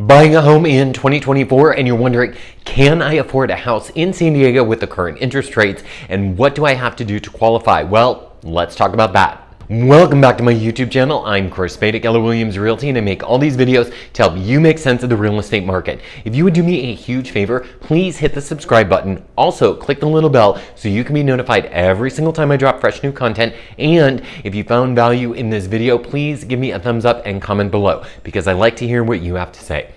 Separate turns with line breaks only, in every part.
Buying a home in 2024 and you're wondering, can I afford a house in San Diego with the current interest rates, and what do I have to do to qualify? Well, let's talk about that. Welcome back to my YouTube channel. I'm Chris Spade at Keller Williams Realty, and I make all these videos to help you make sense of the real estate market. If you would do me a huge favor, please hit the subscribe button. Also, click the little bell so you can be notified every single time I drop fresh new content. And if you found value in this video, please give me a thumbs up and comment below, because I like to hear what you have to say.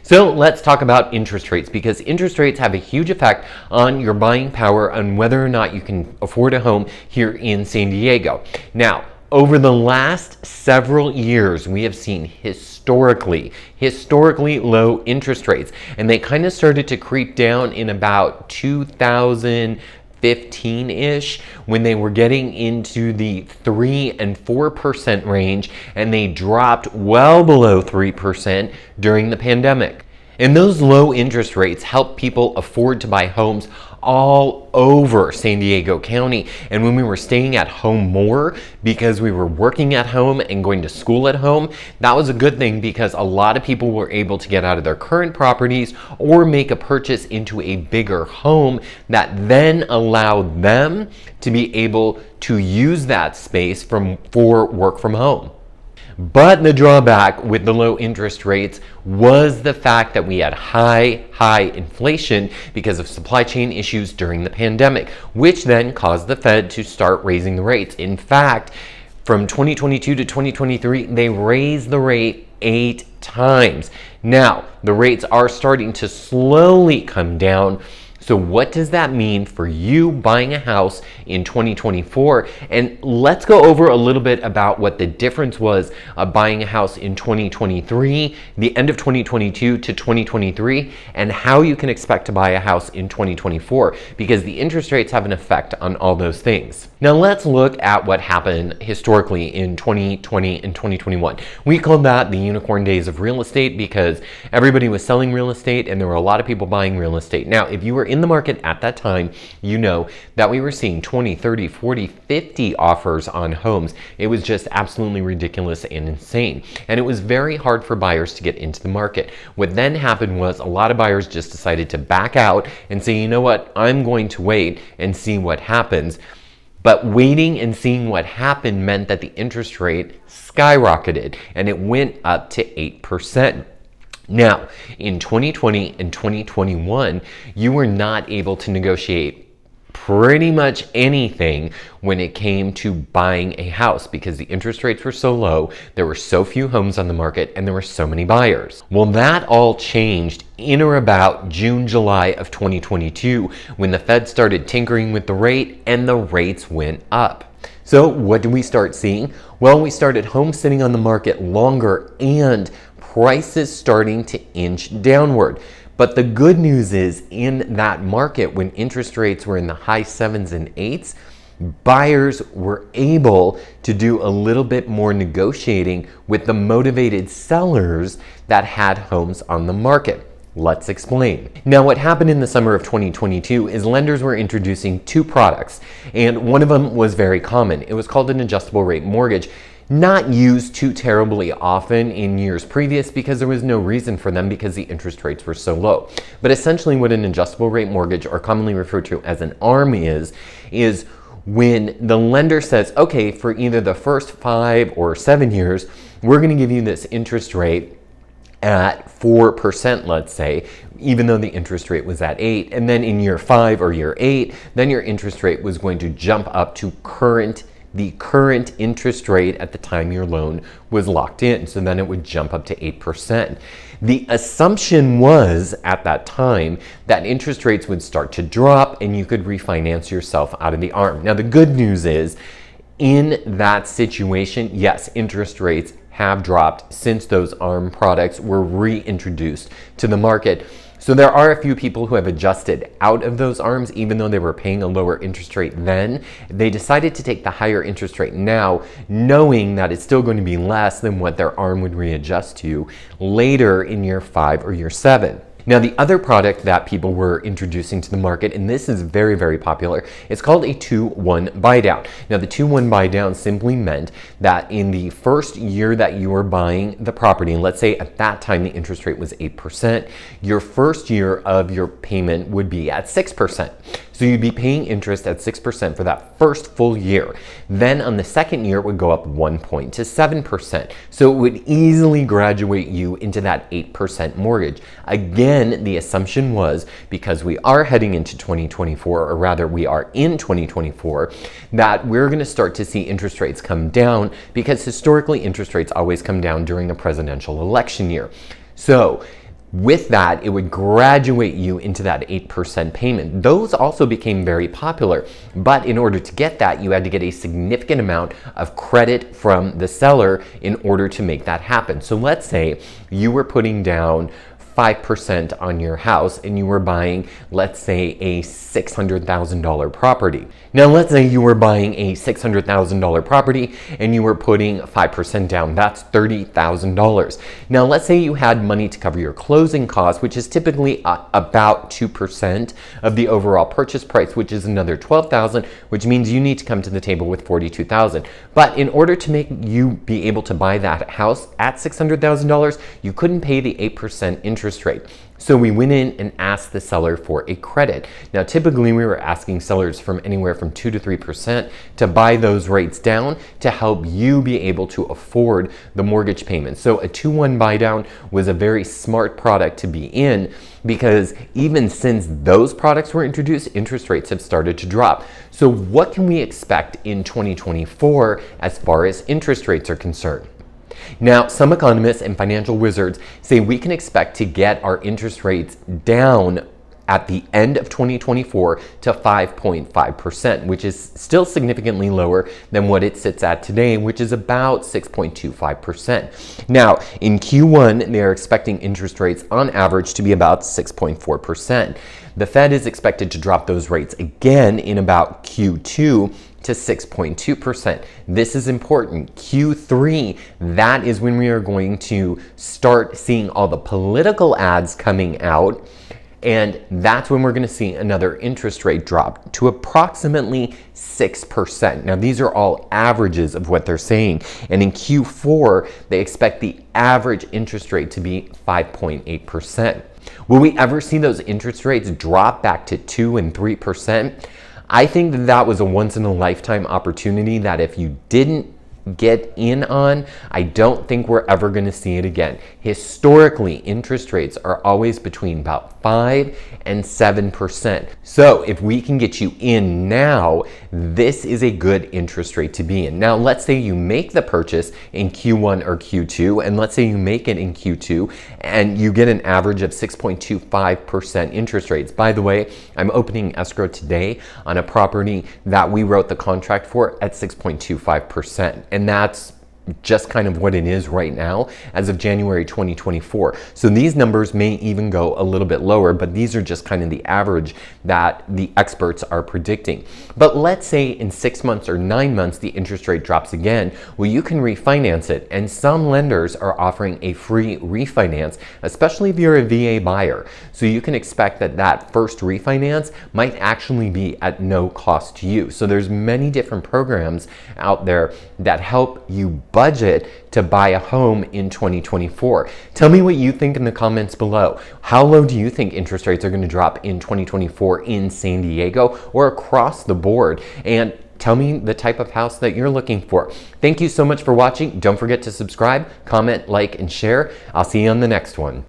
So let's talk about interest rates, because interest rates have a huge effect on your buying power, on whether or not you can afford a home here in San Diego. Now, over the last several years, we have seen historically low interest rates, and they kind of started to creep down in about 2015-ish, when they were getting into the 3 and 4% range, and they dropped well below 3% during the pandemic. And those low interest rates help people afford to buy homes all over San Diego County. And when we were staying at home more because we were working at home and going to school at home, that was a good thing, because a lot of people were able to get out of their current properties or make a purchase into a bigger home that then allowed them to be able to use that space for work from home. But the drawback with the low interest rates was the fact that we had high inflation because of supply chain issues during the pandemic, which then caused the Fed to start raising the rates. In fact, from 2022 to 2023, they raised the rate 8 times. Now, the rates are starting to slowly come down. So what does that mean for you buying a house in 2024? And let's go over a little bit about what the difference was of buying a house in 2023, the end of 2022 to 2023, and how you can expect to buy a house in 2024, because the interest rates have an effect on all those things. Now let's look at what happened historically in 2020 and 2021. We called that the unicorn days of real estate, because everybody was selling real estate and there were a lot of people buying real estate. Now, if you were in the market at that time, you know that we were seeing 20, 30, 40, 50 offers on homes. It was just absolutely ridiculous and insane. And it was very hard for buyers to get into the market. What then happened was a lot of buyers just decided to back out and say, you know what, I'm going to wait and see what happens. But waiting and seeing what happened meant that the interest rate skyrocketed, and it went up to 8%. Now, in 2020 and 2021, you were not able to negotiate pretty much anything when it came to buying a house, because the interest rates were so low, there were so few homes on the market, and there were so many buyers. Well, that all changed in or about June, July of 2022, when the Fed started tinkering with the rate and the rates went up. So what did we start seeing? Well, we started homes sitting on the market longer and prices starting to inch downward. But the good news is, in that market, when interest rates were in the high 7s and 8s, buyers were able to do a little bit more negotiating with the motivated sellers that had homes on the market. Let's explain. Now, what happened in the summer of 2022 is lenders were introducing 2 products, and one of them was very common. It was called an adjustable rate mortgage. Not used too terribly often in years previous, because there was no reason for them, because the interest rates were so low. But essentially what an adjustable rate mortgage, or commonly referred to as an ARM, is when the lender says, okay, for either the first 5 or 7 years, we're going to give you this interest rate at 4%, let's say, even though the interest rate was at 8. And then in year 5 or year 8, then your interest rate was going to jump up to the current interest rate at the time your loan was locked in. So then it would jump up to 8%. The assumption was at that time that interest rates would start to drop and you could refinance yourself out of the ARM. Now, the good news is, in that situation, yes, interest rates have dropped since those ARM products were reintroduced to the market. So there are a few people who have adjusted out of those ARMs, even though they were paying a lower interest rate then. They decided to take the higher interest rate now, knowing that it's still going to be less than what their ARM would readjust to later in year 5 or year 7. Now, the other product that people were introducing to the market, and this is very, very popular, it's called a 2-1 buy down. Now, the 2-1 buy down simply meant that in the first year that you were buying the property, and let's say at that time the interest rate was 8%, your first year of your payment would be at 6%. So you'd be paying interest at 6% for that first full year. Then on the second year, it would go up 1 point to 7%. So it would easily graduate you into that 8% mortgage. Again, the assumption was, because we are heading into 2024, or rather we are in 2024, that we're going to start to see interest rates come down, because historically interest rates always come down during a presidential election year. So with that, it would graduate you into that 8% payment. Those also became very popular, but in order to get that, you had to get a significant amount of credit from the seller in order to make that happen. So let's say you were putting down 5% on your house and you were buying, let's say, a $600,000 property. Now, let's say you were buying a $600,000 property and you were putting 5% down. That's $30,000. Now, let's say you had money to cover your closing costs, which is typically about 2% of the overall purchase price, which is another $12,000, which means you need to come to the table with $42,000. But in order to make you be able to buy that house at $600,000, you couldn't pay the 8% interest rate. So we went in and asked the seller for a credit. Now, typically we were asking sellers from anywhere from 2 to 3% to buy those rates down to help you be able to afford the mortgage payment. So a 2-1 buy down was a very smart product to be in, because even since those products were introduced, interest rates have started to drop. So what can we expect in 2024 as far as interest rates are concerned? Now, some economists and financial wizards say we can expect to get our interest rates down at the end of 2024 to 5.5%, which is still significantly lower than what it sits at today, which is about 6.25%. Now, in Q1, they are expecting interest rates on average to be about 6.4%. The Fed is expected to drop those rates again in about Q2 to 6.2%. This is important. Q3, that is when we are going to start seeing all the political ads coming out, and that's when we're going to see another interest rate drop to approximately 6%. Now, these are all averages of what they're saying. And in Q4, they expect the average interest rate to be 5.8%. Will we ever see those interest rates drop back to 2 and 3%? I think that that was a once-in-a-lifetime opportunity that if you didn't get in on, I don't think we're ever going to see it again. Historically, interest rates are always between about 5 and 7%. So if we can get you in now, this is a good interest rate to be in. Now, let's say you make the purchase in Q1 or Q2, and let's say you make it in Q2 and you get an average of 6.25% interest rates. By the way, I'm opening escrow today on a property that we wrote the contract for at 6.25%. And that's just kind of what it is right now as of January 2024. So these numbers may even go a little bit lower, but these are just kind of the average that the experts are predicting. But let's say in 6 months or 9 months, the interest rate drops again. Well, you can refinance it. And some lenders are offering a free refinance, especially if you're a VA buyer. So you can expect that that first refinance might actually be at no cost to you. So there's many different programs out there that help you budget to buy a home in 2024. Tell me what you think in the comments below. How low do you think interest rates are going to drop in 2024 in San Diego or across the board? And tell me the type of house that you're looking for. Thank you so much for watching. Don't forget to subscribe, comment, like, and share. I'll see you on the next one.